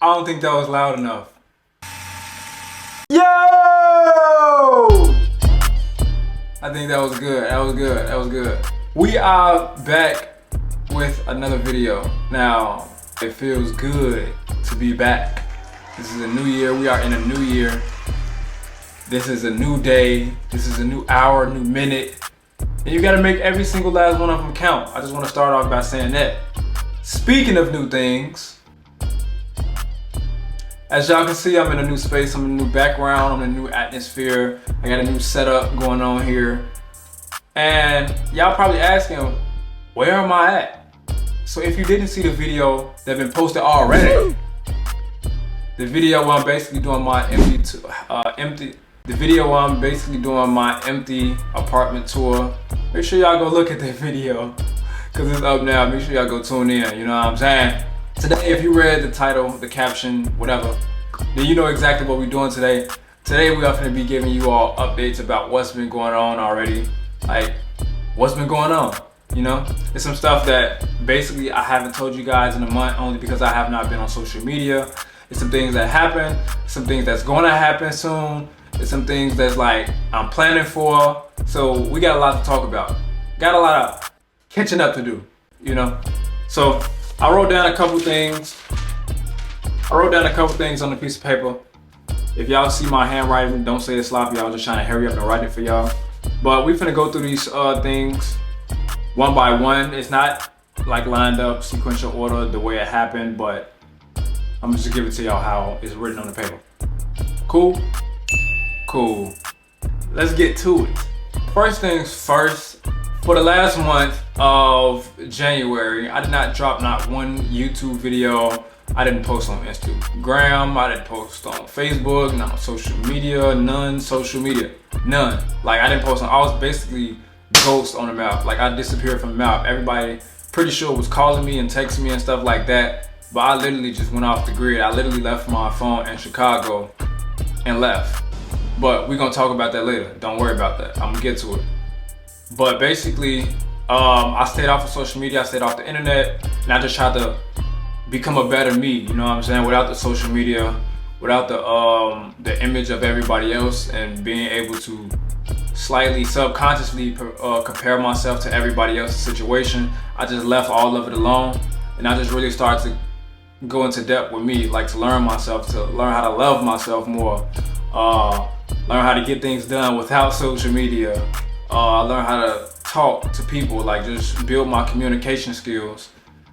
I don't think that was loud enough. Yo! I think that was good. That was good. That was good. We are back with another video. Now, it feels good to be back. This is a new year. We are in a new year. This is a new day. This is a new hour, new minute. And you gotta make every single last one of them count. I just wanna start off by saying that. Speaking of new things, as y'all can see, I'm in a new space, I'm in a new background, I'm in a new atmosphere. I got a new setup going on here. And y'all probably asking, where am I at? So if you didn't see the video that's been posted already, the video where I'm basically doing my empty apartment tour, make sure y'all go look at that video, cause it's up now. Make sure y'all go tune in, you know what I'm saying? Today, if you read the title, the caption, whatever, then you know exactly what we're doing today. Today we are going to be giving you all updates about what's been going on already. Like, what's been going on, you know? It's some stuff that basically I haven't told you guys in a month only because I have not been on social media. It's some things that happen, some things that's going to happen soon. It's some things that's like I'm planning for. So we got a lot to talk about. Got a lot of catching up to do, you know? So I wrote down a couple things. On a piece of paper. If y'all see my handwriting, don't say it's sloppy. I was just trying to hurry up and write it for y'all. But we finna go through these things one by one. It's not like lined up sequential order the way it happened, but I'm just give it to y'all how it's written on the paper. Cool? Cool. Let's get to it. First things first, for the last month of January, I did not drop not one YouTube video. I didn't post on Instagram, I didn't post on Facebook, not on social media, none social media, none. Like I didn't post on, I was basically ghost on the map. Like I disappeared from the map. Everybody pretty sure was calling me and texting me and stuff like that. But I literally just went off the grid. I literally left my phone in Chicago and left. But we're gonna talk about that later. Don't worry about that. I'm gonna get to it. But basically, I stayed off of social media, I stayed off the internet, and I just tried to become a better me, you know what I'm saying? Without the social media, without the image of everybody else, and being able to slightly subconsciously compare myself to everybody else's situation. I just left all of it alone, and I just really started to go into depth with me, like to learn myself, to learn how to love myself more, learn how to get things done without social media, learn how to talk to people, like just build my communication skills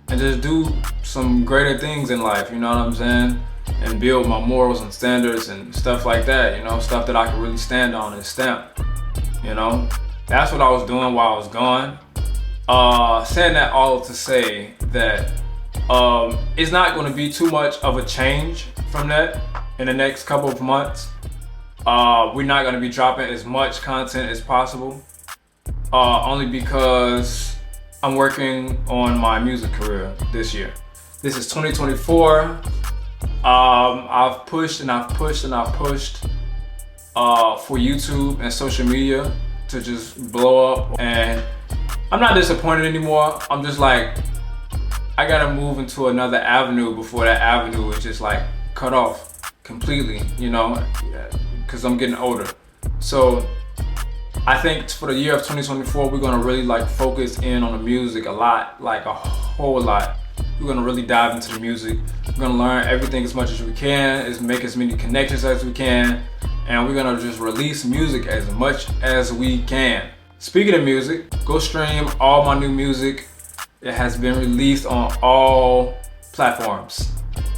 and just do some greater things in life, you know what I'm saying? And build my morals and standards and stuff like that, you know, stuff that I can really stand on and stamp, you know? That's what I was doing while I was gone. Saying that all to say that it's not going to be too much of a change from that in the next couple of months. We're not going to be dropping as much content as possible, only because I'm working on my music career this year. This is 2024. I've pushed for YouTube and social media to just blow up, and I'm not disappointed anymore. I'm just like, I gotta move into another avenue before that avenue is just like cut off completely, you know, because I'm getting older. So I think for the year of 2024, we're gonna really like focus in on the music a lot, like a whole lot. We're gonna really dive into the music. We're gonna learn everything as much as we can, make as many connections as we can, and we're gonna just release music as much as we can. Speaking of music, go stream all my new music. It has been released on all platforms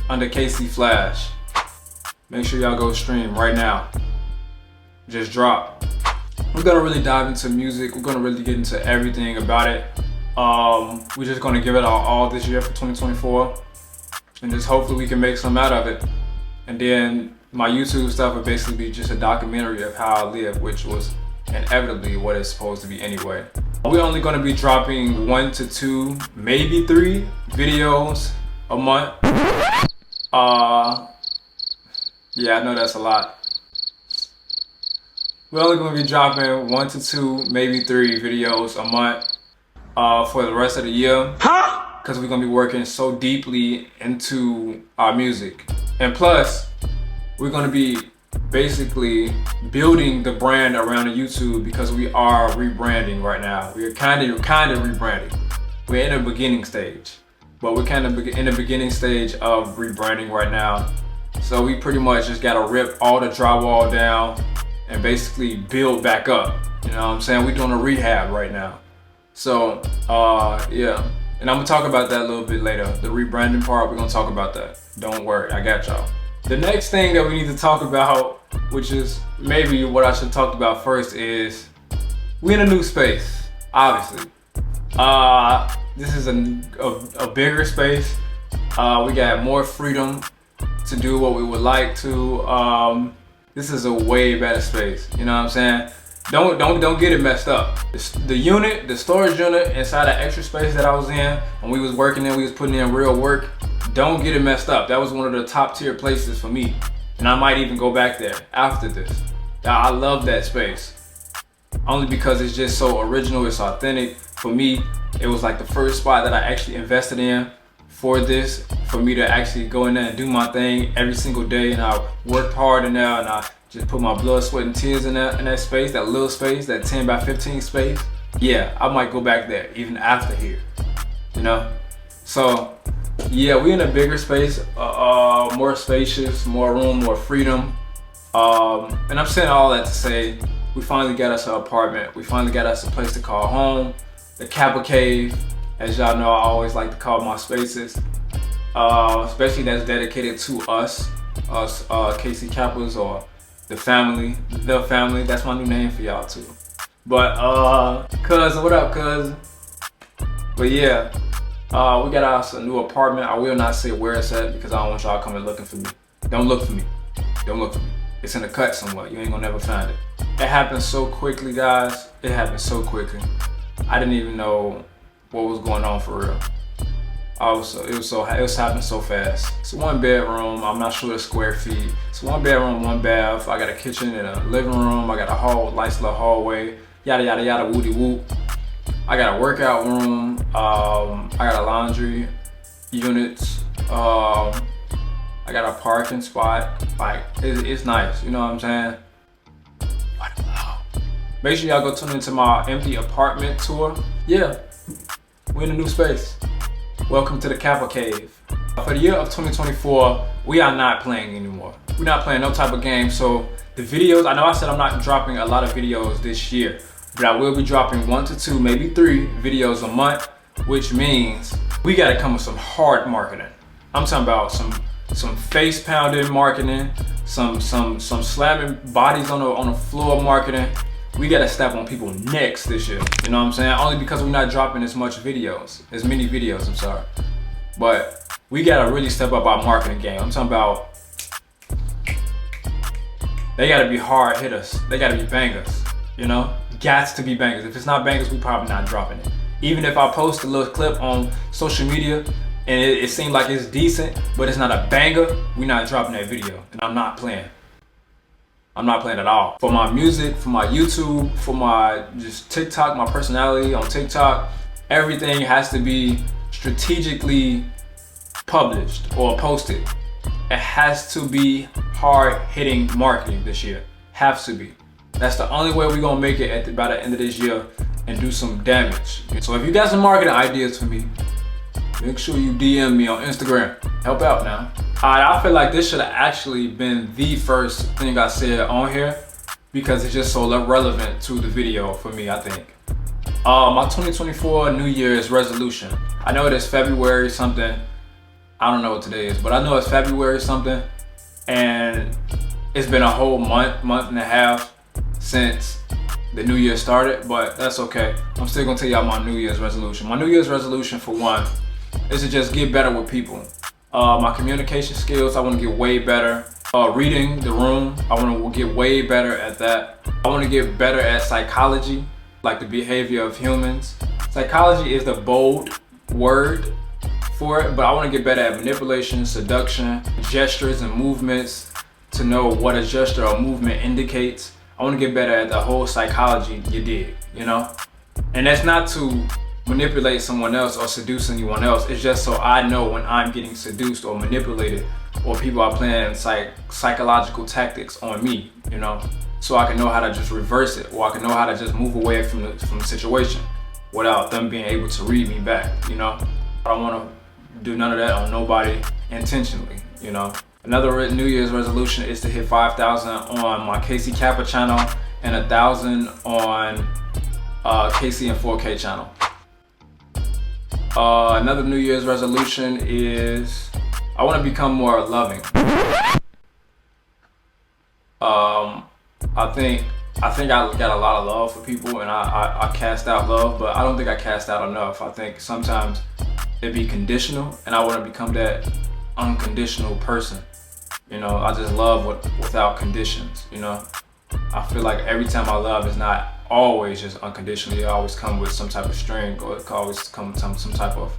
under KC Flash. Make sure y'all go stream right now. Just drop. We're gonna really dive into music. We're gonna really get into everything about it. We're just gonna give it our all this year for 2024, and just hopefully we can make some out of it. And then my YouTube stuff will basically be just a documentary of how I live, which was inevitably what it's supposed to be anyway. We're only gonna be dropping 1 to 2, maybe 3 videos a month. Yeah, I know that's a lot. We're only going to be dropping 1 to 2, maybe 3 videos a month for the rest of the year. Because we're going to be working so deeply into our music. And plus, we're gonna be basically building the brand around the YouTube because we are rebranding right now. We're kind of rebranding. We're in a beginning stage, but we're kind of in the beginning stage of rebranding right now. So we pretty much just gotta rip all the drywall down and basically build back up. You know what I'm saying? We're doing a rehab right now. So yeah, and I'm gonna talk about that a little bit later. The rebranding part, we're gonna talk about that. Don't worry, I got y'all. The next thing that we need to talk about, which is maybe what I should talk about first, is we in a new space, obviously. This is a bigger space. We got more freedom to do what we would like to. This is a way better space, you know what I'm saying? Don't get it messed up. The storage unit inside that extra space that I was in, when we was working in, we was putting in real work. Don't get it messed up. That was one of the top tier places for me. And I might even go back there after this. I love that space. Only because it's just so original, it's authentic. For me, it was like the first spot that I actually invested in for this, for me to actually go in there and do my thing every single day. And I worked hard in there, and I just put my blood, sweat, and tears in that space, that little space, that 10 by 15 space. Yeah, I might go back there even after here, you know? So, yeah, we in a bigger space, more spacious, more room, more freedom. And I'm saying all that to say, we finally got us an apartment. We finally got us a place to call home. The Cappa Cave, as y'all know, I always like to call my spaces, especially that's dedicated to us KC Kappas, or the family, that's my new name for y'all too. But, cuz, what up, cuz? But yeah. We got us a new apartment. I will not say where it's at because I don't want y'all coming looking for me. Don't look for me. Don't look for me. It's in the cut somewhere. You ain't gonna never find it. It happened so quickly, guys. It happened so quickly. I didn't even know what was going on for real. It was happening so fast. It's a 1 bedroom. I'm not sure the square feet. It's 1 bedroom, 1 bath. I got a kitchen and a living room. I got a nice little hallway. Yada yada yada, woody whoop. I got a workout room. I got a laundry units. I got a parking spot. Like, it's nice, you know what I'm saying? Make sure y'all go tune into my empty apartment tour. Yeah, we're in a new space. Welcome to the Cappa Cave. For the year of 2024, we are not playing anymore. We're not playing no type of game. So the videos, I know I said I'm not dropping a lot of videos this year, but I will be dropping 1 to 2, maybe 3 videos a month, which means we gotta come with some hard marketing. I'm talking about some face pounding marketing, some slamming bodies on the floor marketing. We gotta step on people's necks this year. You know what I'm saying? Only because we're not dropping as many videos, I'm sorry. But we gotta really step up our marketing game. I'm talking about, they gotta be hard hitters. They gotta be bangers, you know? Gots to be bangers. If it's not bangers, we probably not dropping it. Even if I post a little clip on social media and it seems like it's decent, but it's not a banger, we not dropping that video. And I'm not playing. I'm not playing at all. For my music, for my YouTube, for my just TikTok, my personality on TikTok, everything has to be strategically published or posted. It has to be hard-hitting marketing this year. Has to be. That's the only way we're gonna make it by the end of this year and do some damage. So if you got some marketing ideas for me, make sure you DM me on Instagram. Help out now. I feel like this should have actually been the first thing I said on here because it's just so relevant to the video for me, I think. My 2024 New Year's resolution. I know it is February something. I don't know what today is, but I know it's February something. And it's been a whole month and a half since the New Year started, but that's okay. I'm still gonna tell y'all my New Year's resolution. My New Year's resolution, for one, is to just get better with people. My communication skills, I wanna get way better. Reading the room, I wanna get way better at that. I wanna get better at psychology, like the behavior of humans. Psychology is the bold word for it, but I wanna get better at manipulation, seduction, gestures and movements to know what a gesture or movement indicates. I wanna get better at the whole psychology, you dig, you know? And that's not to manipulate someone else or seduce anyone else. It's just so I know when I'm getting seduced or manipulated or people are playing psychological tactics on me, you know, so I can know how to just reverse it, or I can know how to just move away from the situation without them being able to read me back, you know. I don't want to do none of that on nobody intentionally, you know. Another New Year's resolution is to hit 5,000 on my Cappa channel and 1,000 on KC and 4K channel. Another New Year's resolution is I want to become more loving. I think I got a lot of love for people, and I cast out love, but I don't think I cast out enough. I think sometimes it be conditional, and I want to become that unconditional person. You know, I just love without conditions, you know. I feel like every time I love is not always just unconditionally. It always come with some type of string, or it always come with some type of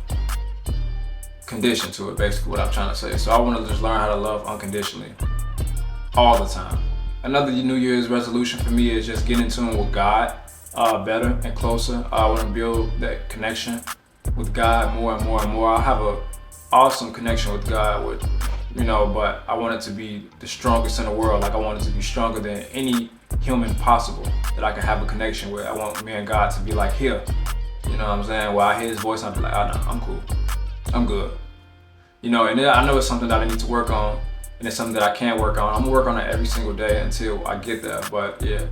condition to it, basically what I'm trying to say. So I want to just learn how to love unconditionally all the time. Another New Year's resolution for me is just getting in tune with God better and closer. I want to build that connection with God more and more and more. I have a awesome connection with God, you know, but I want it to be the strongest in the world. Like, I want it to be stronger than any human possible that I can have a connection with. I want me and God to be like here, you know what I'm saying? Where I hear his voice, I'll be like, oh, no, I'm cool, I'm good. You know, and I know it's something that I need to work on, and it's something that I can't work on. I'm gonna work on it every single day until I get there. But yeah,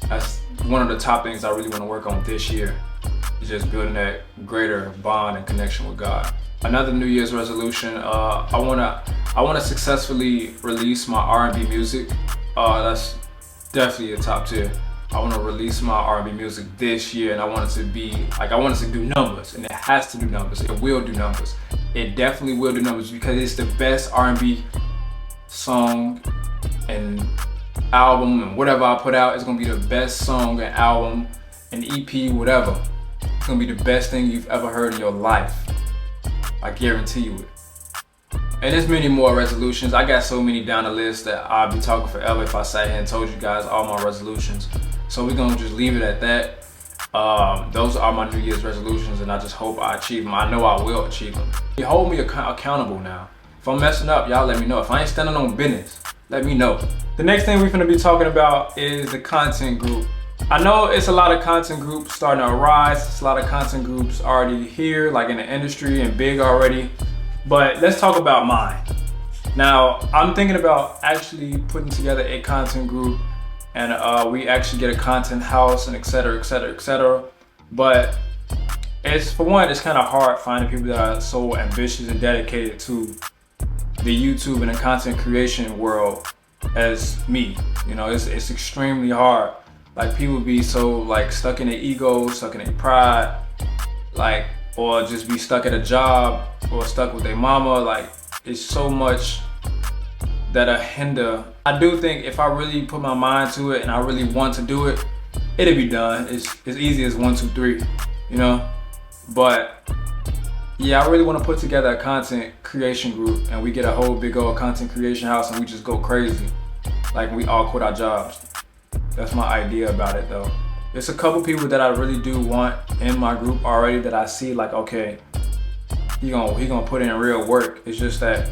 that's one of the top things I really want to work on this year, is just building that greater bond and connection with God. Another New Year's resolution, I wanna successfully release my R&B music. That's definitely a top tier. I wanna release my R&B music this year, and I want it to be like, I want it to do numbers, and it has to do numbers. It will do numbers. It definitely will do numbers, because it's the best R&B song and album, and whatever I put out, it's gonna be the best song and album and EP, whatever. It's gonna be the best thing you've ever heard in your life. I guarantee you it. And there's many more resolutions. I got so many down the list that I'll be talking forever if I sat here and told you guys all my resolutions. So we're gonna just leave it at that. Those are my New Year's resolutions, and I just hope I achieve them. I know I will achieve them. You hold me accountable now. If I'm messing up, y'all let me know. If I ain't standing on business, let me know. The next thing we're gonna be talking about is the content group. I know it's a lot of content groups starting to arise. It's a lot of content groups already here, like in the industry and big already. But let's talk about mine. Now, I'm thinking about actually putting together a content group, and we actually get a content house, and et cetera, et cetera, et cetera. But for one, it's kind of hard finding people that are so ambitious and dedicated to the YouTube and the content creation world as me. You know, it's extremely hard. Like, people be so like stuck in their ego, stuck in their pride, like, or just be stuck at a job or stuck with their mama. Like, it's so much that'll hinder. I do think if I really put my mind to it and I really want to do it, it'll be done. It's as easy as 1, 2, 3, you know? But yeah, I really want to put together a content creation group, and we get a whole big old content creation house, and we just go crazy. Like, we all quit our jobs. That's my idea about it though. There's a couple people that I really do want in my group already that I see like, okay, he gonna put in real work. It's just that,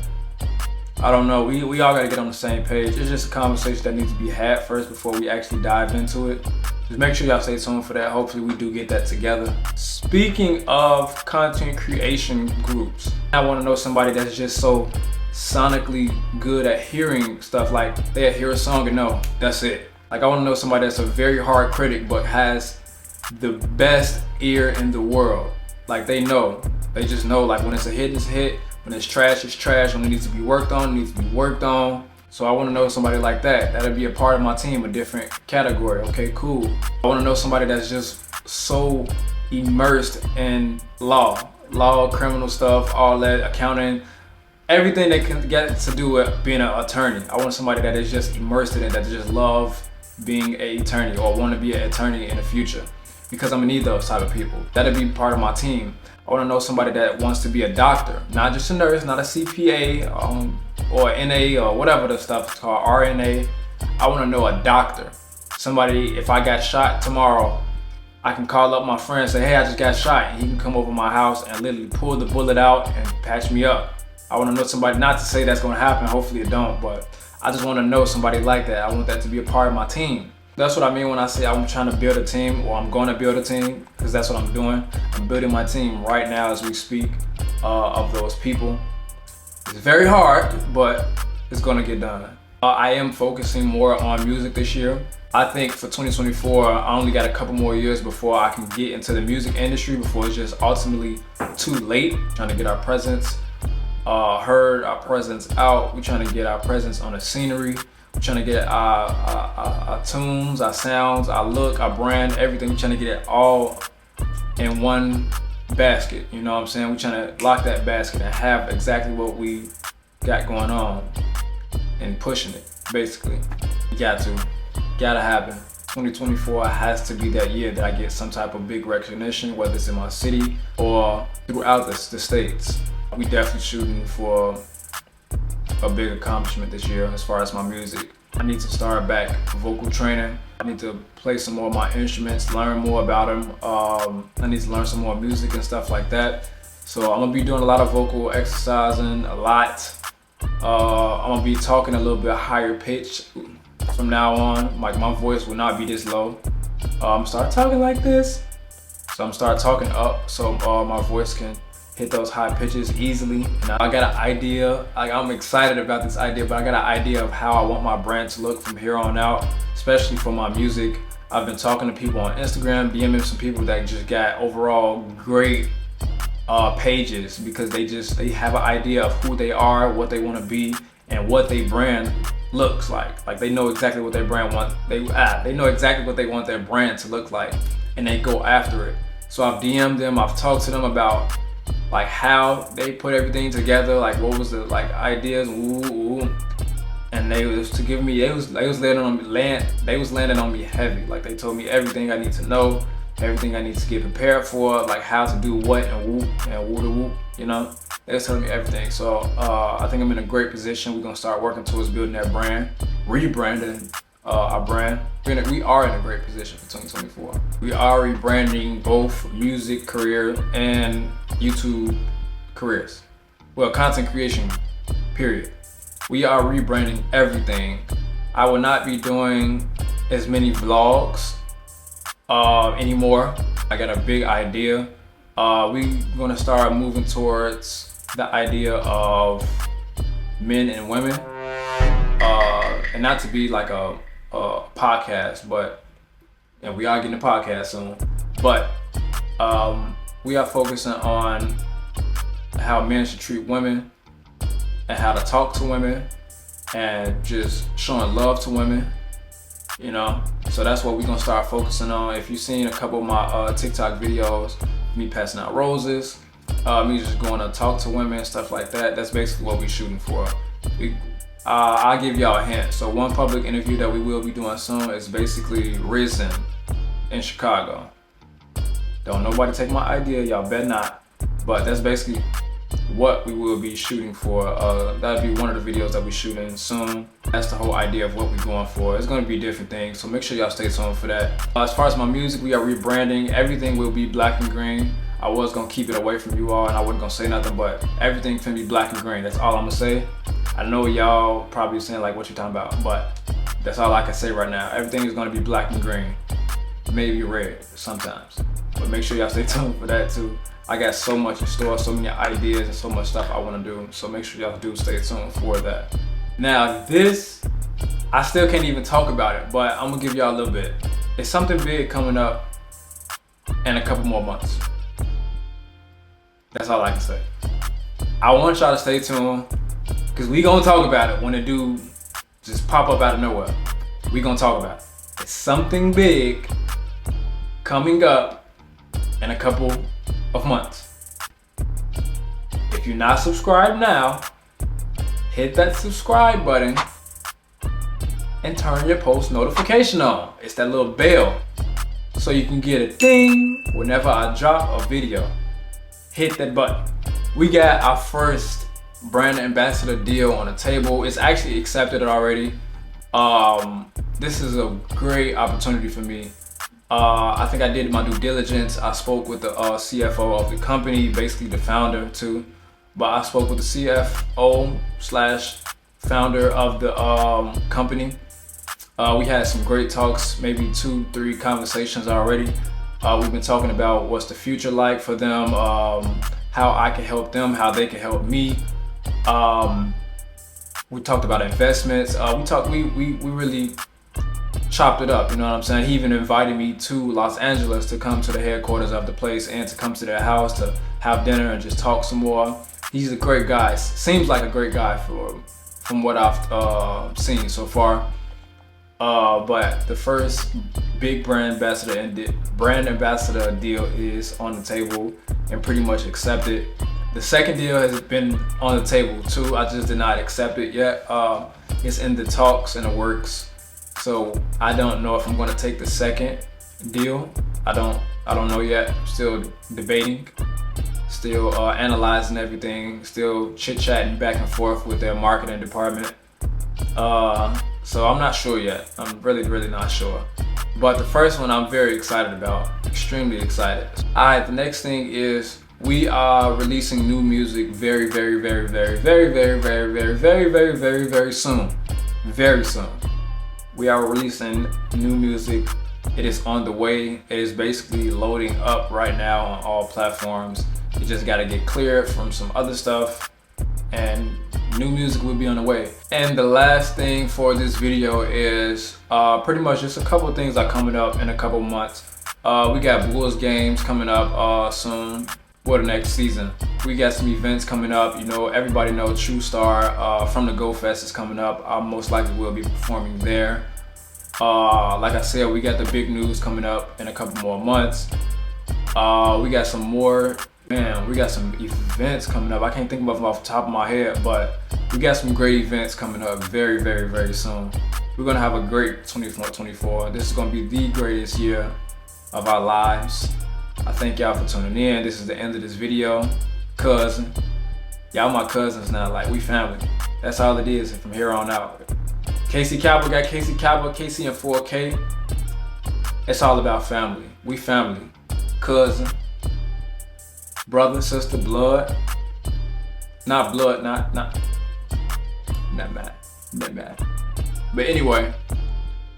I don't know, we all gotta get on the same page. It's just a conversation that needs to be had first before we actually dive into it. Just make sure y'all stay tuned for that. Hopefully we do get that together. Speaking of content creation groups, I wanna know somebody that's just so sonically good at hearing stuff. Like, they'll hear a song and know, that's it. Like, I want to know somebody that's a very hard critic but has the best ear in the world. Like, they just know, like, when it's a hit, it's a hit. When it's trash. When it needs to be worked on, it needs to be worked on. So I want to know somebody like that. That'll be a part of my team, a different category. Okay, cool. I want to know somebody that's just so immersed in law, criminal stuff, all that, accounting, everything they can get to do with being an attorney. I want somebody that is just immersed in it, that just love being an attorney or want to be an attorney in the future, because I'm gonna need those type of people. That'll be part of my team. I want to know somebody that wants to be a doctor, not just a nurse, not a CPA or NA or whatever the stuff is called, RNA. I want to know a doctor. Somebody, if I got shot tomorrow, I can call up my friend and say, hey, I just got shot, and he can come over my house and literally pull the bullet out and patch me up. I want to know somebody, not to say that's going to happen, hopefully it don't, but I just want to know somebody like that. I want that to be a part of my team. That's what I mean when I say I'm trying to build a team, or I'm going to build a team, because that's what I'm doing. I'm building my team right now as we speak, of those people. It's very hard, but it's going to get done. I am focusing more on music this year. I think for 2024, I only got a couple more years before I can get into the music industry, before it's just ultimately too late. Trying to get our presence heard, our presence out. We're trying to get our presence on the scenery. We're trying to get our tunes, our sounds, our look, our brand, everything. We're trying to get it all in one basket. You know what I'm saying? We're trying to lock that basket and have exactly what we got going on and pushing it, basically. You gotta happen. 2024 has to be that year that I get some type of big recognition, whether it's in my city or throughout the states. We definitely shooting for a big accomplishment this year as far as my music. I need to start back vocal training. I need to play some more of my instruments, learn more about them. I need to learn some more music and stuff like that. So I'm gonna be doing a lot of vocal exercising, a lot. I'm gonna be talking a little bit higher pitch from now on. Like, my voice will not be this low. I'm start talking like this. So I'm start talking up so my voice can hit those high pitches easily. And I got an idea, like, I'm excited about this idea, but I got an idea of how I want my brand to look from here on out, especially for my music. I've been talking to people on Instagram, DMing some people that just got overall great pages, because they have an idea of who they are, what they want to be, and what their brand looks like. Like, they know exactly what their brand want. They know exactly what they want their brand to look like, and they go after it. So I've DM'd them, I've talked to them about like how they put everything together, like what was the like ideas, and they was landing on me heavy. Like, they told me everything I need to know, everything I need to get prepared for, like how to do what and woo to woo, you know. They was telling me everything. So I think I'm in a great position. We're gonna start working towards building that brand, rebranding our brand. We are in a great position for 2024. We are rebranding both music career and YouTube careers. Well, content creation, period. We are rebranding everything. I will not be doing as many vlogs anymore. I got a big idea. We're gonna start moving towards the idea of men and women, and not to be like a podcast, but and we are getting a podcast soon. But we are focusing on how men should treat women and how to talk to women and just showing love to women, you know. So that's what we're gonna start focusing on. If you've seen a couple of my TikTok videos, me passing out roses, me just going to talk to women, stuff like that, that's basically what we're shooting for. I'll give y'all a hint. So one public interview that we will be doing soon is basically Risen in Chicago. Don't nobody take my idea, y'all better not. But that's basically what we will be shooting for. That'll be one of the videos that we're shooting soon. That's the whole idea of what we're going for. It's gonna be different things, so make sure y'all stay tuned for that. As far as my music, we are rebranding. Everything will be black and green. I was gonna keep it away from you all and I wasn't gonna say nothing, but everything's gonna be black and green. That's all I'm gonna say. I know y'all probably saying like, what you talking about? But that's all I can say right now. Everything is gonna be black and green. Maybe red sometimes. But make sure y'all stay tuned for that too. I got so much in store, so many ideas and so much stuff I wanna do. So make sure y'all do stay tuned for that. Now this, I still can't even talk about it, but I'm gonna give y'all a little bit. It's something big coming up in a couple more months. That's all I can say. I want y'all to stay tuned, because we gonna talk about it when it do just pop up out of nowhere. We gonna talk about it. It's something big coming up in a couple of months. If you're not subscribed now, hit that subscribe button and turn your post notification on. It's that little bell, so you can get a ding whenever I drop a video. Hit that button. We got our first brand ambassador deal on the table. It's actually accepted already. This is a great opportunity for me. I think I did my due diligence. I spoke with the CFO of the company, basically the founder too. but I spoke with the CFO slash founder of the company. We had some great talks, maybe 2-3 conversations already. We've been talking about what's the future like for them, how I can help them, how they can help me. We talked about investments. We really chopped it up, you know what I'm saying? He even invited me to Los Angeles to come to the headquarters of the place and to come to their house to have dinner and just talk some more. He's a great guy. Seems like a great guy from what I've seen so far. But the first big brand ambassador deal is on the table and pretty much accepted. The second deal has been on the table too. I just did not accept it yet. It's in the talks and the works. So I don't know if I'm gonna take the second deal. I don't know yet. I'm still debating, still analyzing everything, still chit-chatting back and forth with their marketing department. So I'm not sure yet. I'm really not sure. But the first one I'm very excited about, extremely excited. All right, the next thing is we are releasing new music very soon. Very soon. We are releasing new music. It is on the way. It is basically loading up right now on all platforms. You just gotta get cleared from some other stuff and new music will be on the way. And the last thing for this video is pretty much just a couple of things are coming up in a couple months. We got Bulls games coming up soon for the next season. We got some events coming up. You know, everybody knows True Star from the Go Fest is coming up. I most likely will be performing there. Like I said, we got the big news coming up in a couple more months. We got some more. Man, we got some events coming up. I can't think of them off the top of my head, but we got some great events coming up very soon. We're gonna have a great 24. This is gonna be the greatest year of our lives. I thank y'all for tuning in. This is the end of this video. Cousin. Y'all my cousins now, like we family. That's all it is from here on out. Casey Cappa got Casey Cappa, Casey and 4K. It's all about family. We family. Cousin. Brother, sister, blood. Not blood, not bad. But anyway,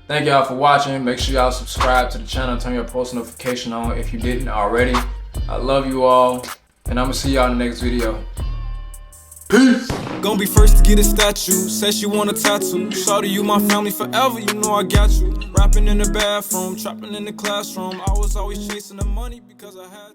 thank y'all for watching. Make sure y'all subscribe to the channel. Turn your post notification on if you didn't already. I love you all, and I'm gonna see y'all in the next video. Peace. Gonna be first to get a statue. Said she want a tattoo. Shawty, you my family forever. You know I got you. Rapping in the bathroom, trapping in the classroom. I was always chasing the money because I had